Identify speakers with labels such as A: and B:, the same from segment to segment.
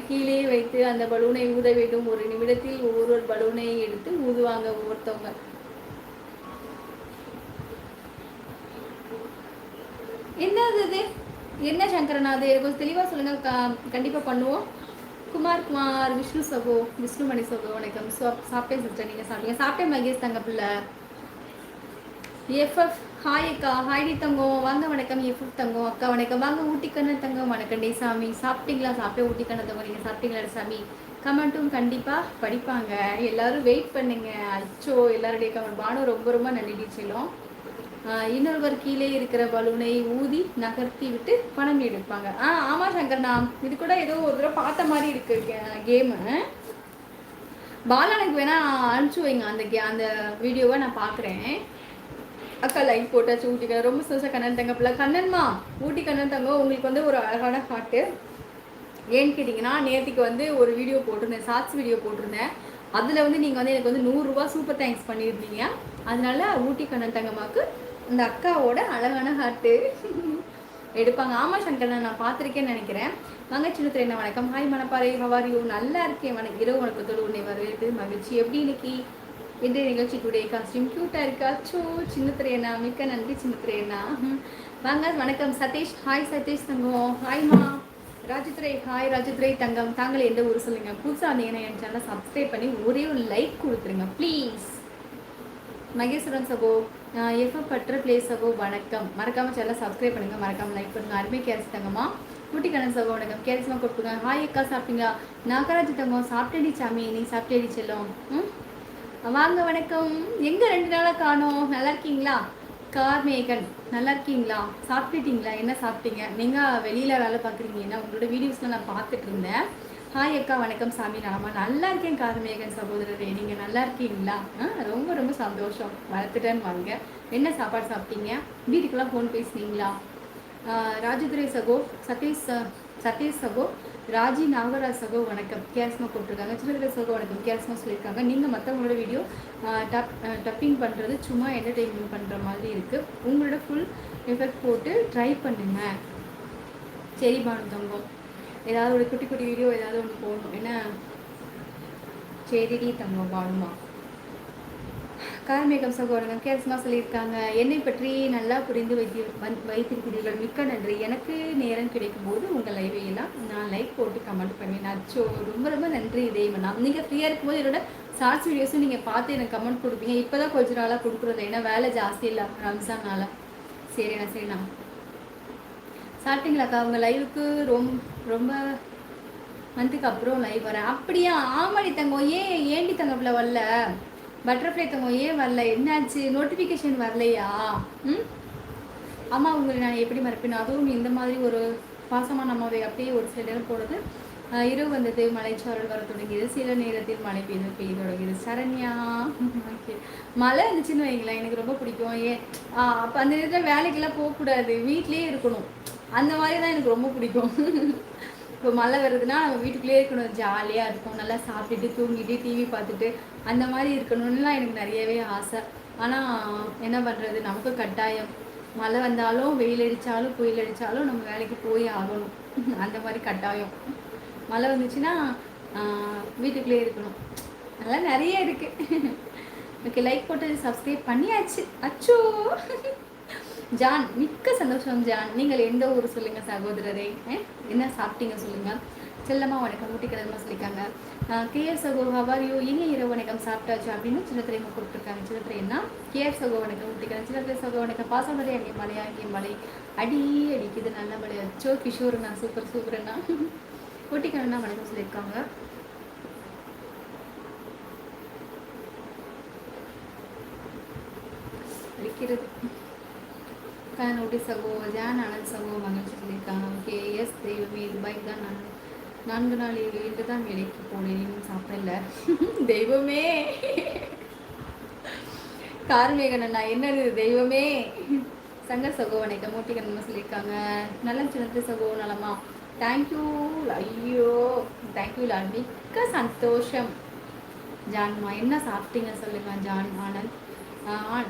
A: கீழே வைத்து அந்த பலூனை ஊத வேண்டும். ஒரு நிமிடத்தில் ஒவ்வொரு பலூனை எடுத்து ஊதுவாங்க ஒவ்வொருத்தவங்க. என்னது இது? என்ன சங்கரநாத், கொஞ்சம் தெளிவாக சொல்லுங்க. கண்டிப்பாக பண்ணுவோம். குமார் விஷ்ணு சகோ, விஷ்ணுமணி சகோ வணக்கம். சாப்பிட்டேன் சிஸ்டர், நீங்கள் சாப்பிட்டீங்க? சாப்பிட்டேன் மகேஷ் தங்க பிள்ளை. எஃப்எஃப் ஹாய் அக்கா. ஹாய் டி தங்கம் வாங்க. வணக்கம் எஃப்எஃப் தங்கம். அக்கா வணக்கம் வாங்க. ஊட்டிக்கண்ணன் தங்கம் வணக்கம். டே சாமி சாப்பிட்டீங்களா? சாப்பிட்டே ஊட்டிக்கண்ணன் தங்கம். நீங்கள் சாப்பிட்டீங்களா சாமி? கமெண்ட்டும் கண்டிப்பாக படிப்பாங்க, எல்லாரும் வெயிட் பண்ணுங்க. அச்சோ எல்லாருடைய கமெண்ட். பானு ரொம்ப ரொம்ப நன்றி செல்லும். இன்னொருவர் கீழே இருக்கிற பலூனை ஊதி நகர்த்தி விட்டு பணம் எடுப்பாங்க. ஆமாம் சங்கர்ண்ணா, இது கூட ஏதோ ஒரு தடவை பார்த்த மாதிரி இருக்கு கேமு. பாலானுக்கு வேணா அனுப்பிச்சு வைங்க அந்த வீடியோவை, நான் பார்க்குறேன். அக்கா லைக் போட்டாச்சு. ஊட்டி ரொம்ப சந்தோஷம். கண்ணன் தங்க பிள்ளை கண்ணன்மா, ஊட்டி கண்ணன் தங்கம். உங்களுக்கு வந்து ஒரு அழகான ஹார்ட்டு. ஏன்னு கேட்டிங்கன்னா, நேற்றுக்கு வந்து ஒரு வீடியோ போட்டிருந்தேன், ஷார்ட்ஸ் வீடியோ போட்டிருந்தேன். அதில் வந்து நீங்கள் வந்து எனக்கு வந்து 100 ரூபா சூப்பர் தேங்க்ஸ் பண்ணியிருந்தீங்க. அதனால ஊட்டி கண்ணன் தங்கம்மாக்கு இந்த அக்காவோட அழகான ஹார்ட்டு எடுப்பாங்க. ஆமாம் சங்கர், நான் பார்த்துருக்கேன்னு நினைக்கிறேன். வாங்க சின்னத்திரை என்ன வணக்கம். ஹாய் மணப்பாறை, ஹவாரியோ? நல்லா இருக்கேன். வணக்கம். இரவு வணக்கத்தோடு உன்னை வரவேற்று மகிழ்ச்சி. எப்படி இன்னைக்கு இன்றைய நிகழ்ச்சி டுடே காஸ்டியூம் க்யூட்டாக இருக்கா? சோ சின்னத்திரை அண்ணா, மிக்க நன்றி சின்னத்திரை அண்ணா. வாங்க வணக்கம் சதீஷ். ஹாய் சதீஷ் தங்கம். ஹாய்மா ராஜதுரை. ஹாய் ராஜதுரை தங்கம். தாங்கள் எந்த ஊர் சொல்லுங்க. புதுசாக வந்தீங்கன்னா என் சேனலை சப்ஸ்கிரைப் பண்ணி ஒரே ஒரு லைக் கொடுத்துருங்க ப்ளீஸ். மகேஸ்வரன் சகோ, எஃப்எஃப் பற்ற பிளேஸ் சகோ வணக்கம். மறக்காமல் சேனலை சப்ஸ்கிரைப் பண்ணுங்கள், மறக்காமல் லைக் பண்ணுங்கள். அருமை கேரசி தங்கம்மா. ஊட்டி கண்ணன் சகோ வணக்கம். கேரசிமா கொடுத்துங்க. ஹாய் அக்கா சாப்பிட்டீங்களா? நாகராஜ் தங்கம் சாப்பிட்டேடி சாமி, நீ சாப்பிட்டேடி செல்லும். வாங்க வணக்கம். எங்கே 2 நாளாக காணோம்? நல்லா இருக்கீங்களா? கார்மேகன் நல்லா இருக்கீங்களா? சாப்பிட்டுட்டீங்களா? என்ன சாப்பிட்டீங்க? நீங்கள் வெளியில் வேலை பார்க்குறீங்கன்னா உங்களோட வீடியோஸ்லாம் நான் பார்த்துட்டு இருந்தேன். ஹாய் அக்கா வணக்கம். சாமி நலமா? நல்லா இருக்கேன் கார்மேகன் சகோதரரே, நீங்கள் நல்லா இருக்கீங்களா? ரொம்ப ரொம்ப சந்தோஷம். வளர்த்துட்டேன்னு வாங்க. என்ன சாப்பாடு சாப்பிட்டீங்க? வீட்டுக்கெல்லாம் ஃபோன் பேசுனீங்களா? ராஜதுரை சகோ, சதீஷ் சகோ, ராஜி நாகராஜ் சகோ வணக்கம். கேஸ்மா போட்டிருக்காங்க. சின்னதுரை சகோ வணக்கம். கேஸ்மா சொல்லியிருக்காங்க. நீங்கள் மற்றவங்களோட வீடியோ டப்பிங் பண்ணுறது சும்மா என்டர்டெயின்மெண்ட் பண்ணுற மாதிரி இருக்குது. உங்களோட ஃபுல் எஃபெக்ட் போட்டு ட்ரை பண்ணுங்க. சரி பானு தங்கம், ஏதாவது ஒரு குட்டி குட்டி வீடியோ ஏதாவது ஒன்று போடணும் என்ன? சரிடி தங்கம் பானுமா. கார்மேகம் சகோதரங்க கேஸ்மா சொல்லியிருக்காங்க. என்னை பற்றி நல்லா புரிந்து வைத்திருக்கிறீர்கள், மிக்க நன்றி. எனக்கு நேரம் கிடைக்கும் போது உங்கள் லைவையெல்லாம் நான் லைக் போட்டு கமெண்ட் பண்ணுவேன். அச்சோ ரொம்ப ரொம்ப நன்றி இதேமண்ணா. நீங்கள் ஃப்ரீயாக இருக்கும்போது என்னோட ஷார்ட்ஸ் வீடியோஸும் நீங்கள் பார்த்து எனக்கு கமெண்ட் கொடுப்பீங்க. இப்போ தான் கொஞ்ச நாளாக கொடுக்குறது, ஏன்னா வேலை ஜாஸ்தி இல்லை ரம்ஜானால. சரிண்ணா. சாப்பிட்டீங்களாக்கா? உங்கள் லைவுக்கு ரொம்ப மந்த்துக்கு அப்புறம் லைவ் வரேன். அப்படியா? ஆமாடி தங்கம். ஏண்டி தங்கப்பில் வரல? பட்டர்ஃப்ளை தங்கம் ஏன் வரல? என்னாச்சு? நோட்டிஃபிகேஷன் வரலையா? ஆமாம், உங்களை நான் எப்படி மறப்பேன்? அதுவும் இந்த மாதிரி ஒரு பாசமாக நம்மவை அப்படியே ஒரு சில நேரம் போடுறது. இரவு வந்தது, மலைச்சாரல் வர தொடங்கியது, சில நேரத்தில் மழை பெய்ய தொடங்கியது. சரண்யா ஓகே. மழை இருந்துச்சுன்னு வைங்களேன், எனக்கு ரொம்ப பிடிக்கும். அப்போ அந்த நேரத்தில் வேலைக்கெல்லாம் போகக்கூடாது, வீட்லேயே இருக்கணும். அந்த மாதிரி தான் எனக்கு ரொம்ப பிடிக்கும். இப்போ மழை வருதுன்னா நம்ம வீட்டுக்குள்ளேயே இருக்கணும், ஜாலியாக இருக்கும், நல்லா சாப்பிட்டுட்டு தூங்கிட்டு டிவி பார்த்துட்டு அந்த மாதிரி இருக்கணும்லாம் எனக்கு நிறையவே ஆசை. ஆனால் என்ன பண்ணுறது, நமக்கு கட்டாயம். மழை வந்தாலும் வெயில் அடித்தாலும் புயல் அடித்தாலும் நம்ம வேலைக்கு போய் ஆகணும், அந்த மாதிரி கட்டாயம். மழை வந்துச்சுன்னா வீட்டுக்குள்ளேயே இருக்கணும். அதெல்லாம் நிறைய இருக்குது. ஓகே, லைக் போட்டு சப்ஸ்கிரைப் பண்ணியாச்சு. அச்சோ ஜான், மிக்க சந்தோஷம் ஜான். நீங்கள் எந்த ஊர் சொல்லுங்கள் சகோதரரே, என்ன சாப்பிட்டீங்க சொல்லுங்கள். செல்லம்மா வணக்கம். ஊட்டி கிழமை சொல்லியிருக்காங்க. கேஆர் சகோ ஹவாரியோ? இனி இரவு வணக்கம். சாப்பிட்டாச்சு அப்படின்னு சின்னத்திரைமா கொடுத்துருக்காங்க. சின்னத்திரைன்னா கேஆர் சகோ வணக்கம். ஊட்டி கிழமை சின்னத்திரை சகோ வணக்கம். பாசமலை அங்கே மலையா? அங்கே மலை அடிக்குது, நல்ல மலை. அச்சோ கிஷோருண்ணா, சூப்பர்ண்ணா. ஊட்டி கிழமை வணக்கம் சொல்லியிருக்காங்க. அடிக்கிறது. நோட்டி சகோ, ஜான் ஆனந்த் சகோ மகிழ்ச்சி சொல்லியிருக்காங்க. ஓகே, எஸ் தெய்வமே, துபாய்க்கு தான் நான் 4 நாள் இன்று தான் வேலைக்கு போனேன், இன்னும் சாப்பிடல. தெய்வமே. கார்மேகண்ணா என்னது தெய்வமே. சங்கர் சகோ வணக்கம். மூட்டிகண்ணா சொல்லியிருக்காங்க. நல்ல சின்னத்து சகோ நலமா? தேங்க்யூ. ஐயோ தேங்க்யூ லால், மிக்க சந்தோஷம். ஜான்மா என்ன சாப்பிட்டீங்க சொல்லுங்க.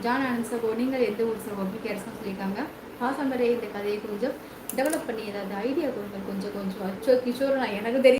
A: ஜான் ஆனந்த் சகோ, நீங்கள் எந்த ஊர் சகோ? அப்படி கேரசம் சொல்லியிருக்காங்க. பாசம்பரே, இந்த கதையை கொஞ்சம் டெவலப் பண்ணி ஏதாவது ஐடியா கொடுங்க கொஞ்சம். அச்சோ கிஷோர், நான் எனக்கு தெரியும்.